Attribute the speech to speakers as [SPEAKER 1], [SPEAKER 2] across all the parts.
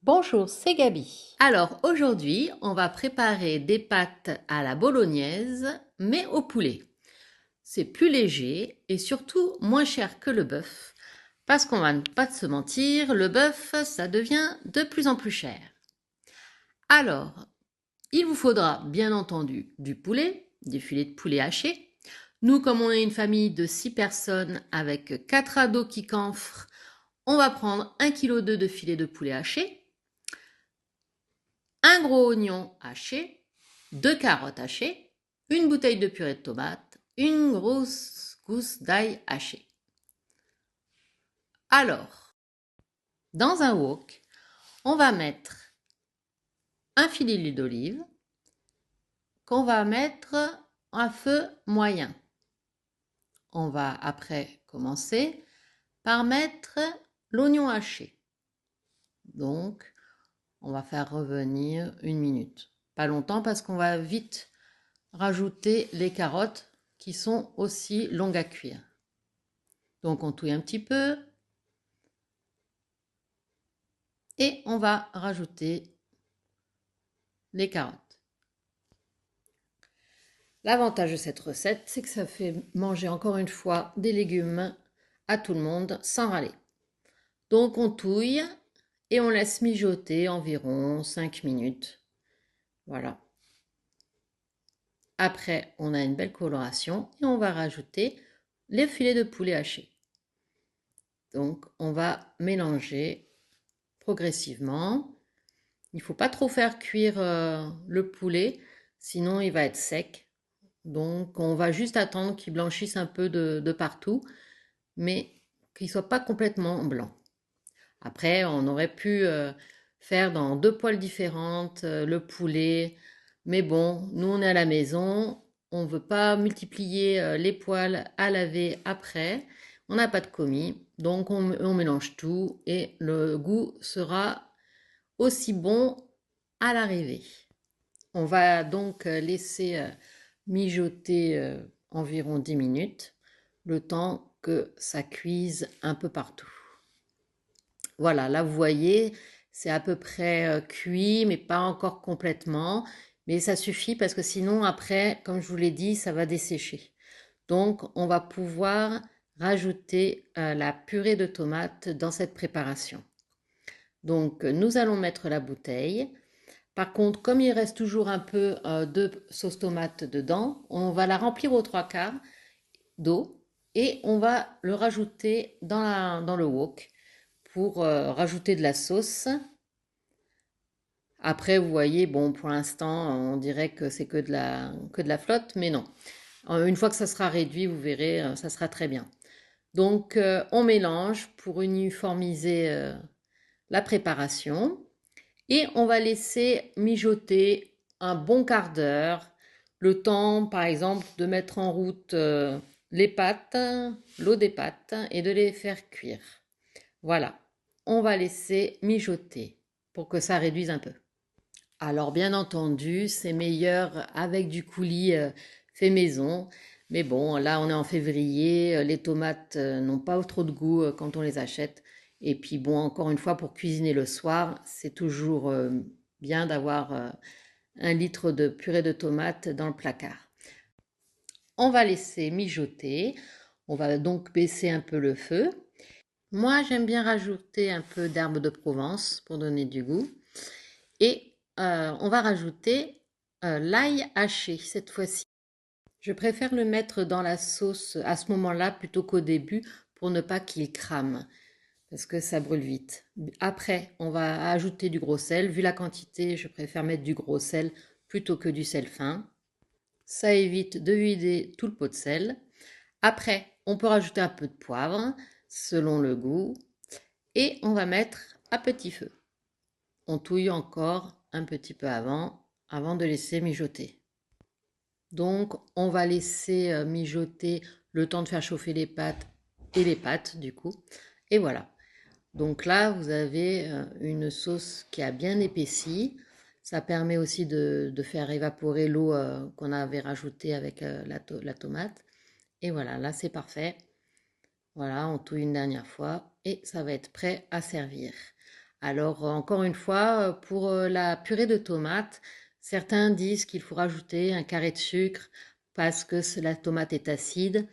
[SPEAKER 1] Bonjour, c'est Gaby.
[SPEAKER 2] Alors aujourd'hui, on va préparer des pâtes à la bolognaise, mais au poulet. C'est plus léger et surtout moins cher que le bœuf, parce qu'on va ne pas se mentir, le bœuf, ça devient de plus en plus cher. Alors, il vous faudra bien entendu du poulet, des filets de poulet hachés. Nous, comme on est une famille de 6 personnes avec 4 ados qui camfrent, on va prendre 1,2 kg de filets de poulet hachés, un gros oignon haché, 2 carottes hachées, une bouteille de purée de tomate, une grosse gousse d'ail haché. Alors, dans un wok, on va mettre un filet d'huile d'olive qu'on va mettre à feu moyen. On va après commencer par mettre l'oignon haché. Donc, on va faire revenir 1 minute. Pas longtemps parce qu'on va vite rajouter les carottes qui sont aussi longues à cuire. Donc on touille un petit peu et on va rajouter les carottes. L'avantage de cette recette, c'est que ça fait manger encore une fois des légumes à tout le monde sans râler. Donc on touille et on laisse mijoter environ 5 minutes. Voilà. Après, on a une belle coloration et on va rajouter les filets de poulet hachés. Donc on va mélanger progressivement. Il ne faut pas trop faire cuire le poulet, sinon il va être sec. Donc on va juste attendre qu'il blanchisse un peu de partout, mais qu'il ne soit pas complètement blanc. Après, on aurait pu faire dans 2 poêles différentes le poulet, mais bon, nous on est à la maison, on ne veut pas multiplier les poêles à laver après. On n'a pas de commis, donc on mélange tout et le goût sera aussi bon à l'arrivée. On va donc laisser mijoter environ 10 minutes, le temps que ça cuise un peu partout. Voilà, là vous voyez, c'est à peu près cuit, mais pas encore complètement. Mais ça suffit parce que sinon après, comme je vous l'ai dit, ça va dessécher. Donc on va pouvoir rajouter la purée de tomates dans cette préparation. Donc nous allons mettre la bouteille. Par contre, comme il reste toujours un peu de sauce tomate dedans, on va la remplir aux 3/4 d'eau et on va le rajouter dans le wok pour rajouter de la sauce. Après, vous voyez, bon, pour l'instant, on dirait que c'est que de la flotte, mais non. Une fois que ça sera réduit, vous verrez, ça sera très bien. Donc, on mélange pour uniformiser la préparation. Et on va laisser mijoter un bon quart d'heure, le temps par exemple de mettre en route les pâtes, l'eau des pâtes et de les faire cuire. Voilà, on va laisser mijoter pour que ça réduise un peu. Alors bien entendu, c'est meilleur avec du coulis fait maison. Mais bon, là on est en février, les tomates n'ont pas trop de goût quand on les achète. Et puis bon, encore une fois, pour cuisiner le soir, c'est toujours bien d'avoir 1 litre de purée de tomates dans le placard. On va laisser mijoter. On va donc baisser un peu le feu. Moi, j'aime bien rajouter un peu d'herbe de Provence pour donner du goût. Et on va rajouter l'ail haché cette fois-ci. Je préfère le mettre dans la sauce à ce moment-là plutôt qu'au début pour ne pas qu'il crame parce que ça brûle vite. Après, on va ajouter du gros sel. Vu la quantité, je préfère mettre du gros sel plutôt que du sel fin. Ça évite de vider tout le pot de sel. Après, on peut rajouter un peu de poivre selon le goût et on va mettre à petit feu. On touille encore un petit peu avant de laisser mijoter. Donc, on va laisser mijoter le temps de faire chauffer les pâtes et les pâtes du coup. Et voilà. Donc là, vous avez une sauce qui a bien épaissi. Ça permet aussi de faire évaporer l'eau qu'on avait rajoutée avec la tomate. Et voilà, là c'est parfait. Voilà, on touille une dernière fois et ça va être prêt à servir. Alors, encore une fois, pour la purée de tomates, certains disent qu'il faut rajouter un carré de sucre parce que la tomate est acide.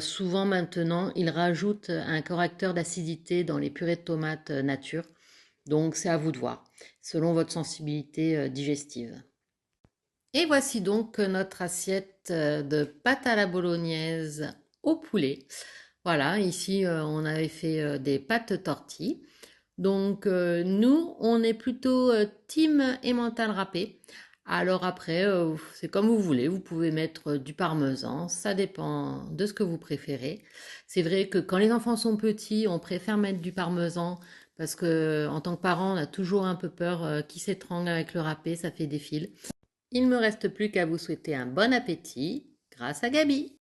[SPEAKER 2] Souvent maintenant, ils rajoutent un correcteur d'acidité dans les purées de tomates nature. Donc, c'est à vous de voir, selon votre sensibilité digestive. Et voici donc notre assiette de pâte à la bolognaise au poulet. Voilà, ici on avait fait des pâtes tortilles. Donc nous, on est plutôt team emmental râpé. Alors après, c'est comme vous voulez, vous pouvez mettre du parmesan, ça dépend de ce que vous préférez. C'est vrai que quand les enfants sont petits, on préfère mettre du parmesan parce que en tant que parent, on a toujours un peu peur qu'ils s'étranglent avec le râpé, ça fait des fils. Il ne me reste plus qu'à vous souhaiter un bon appétit grâce à Gabi.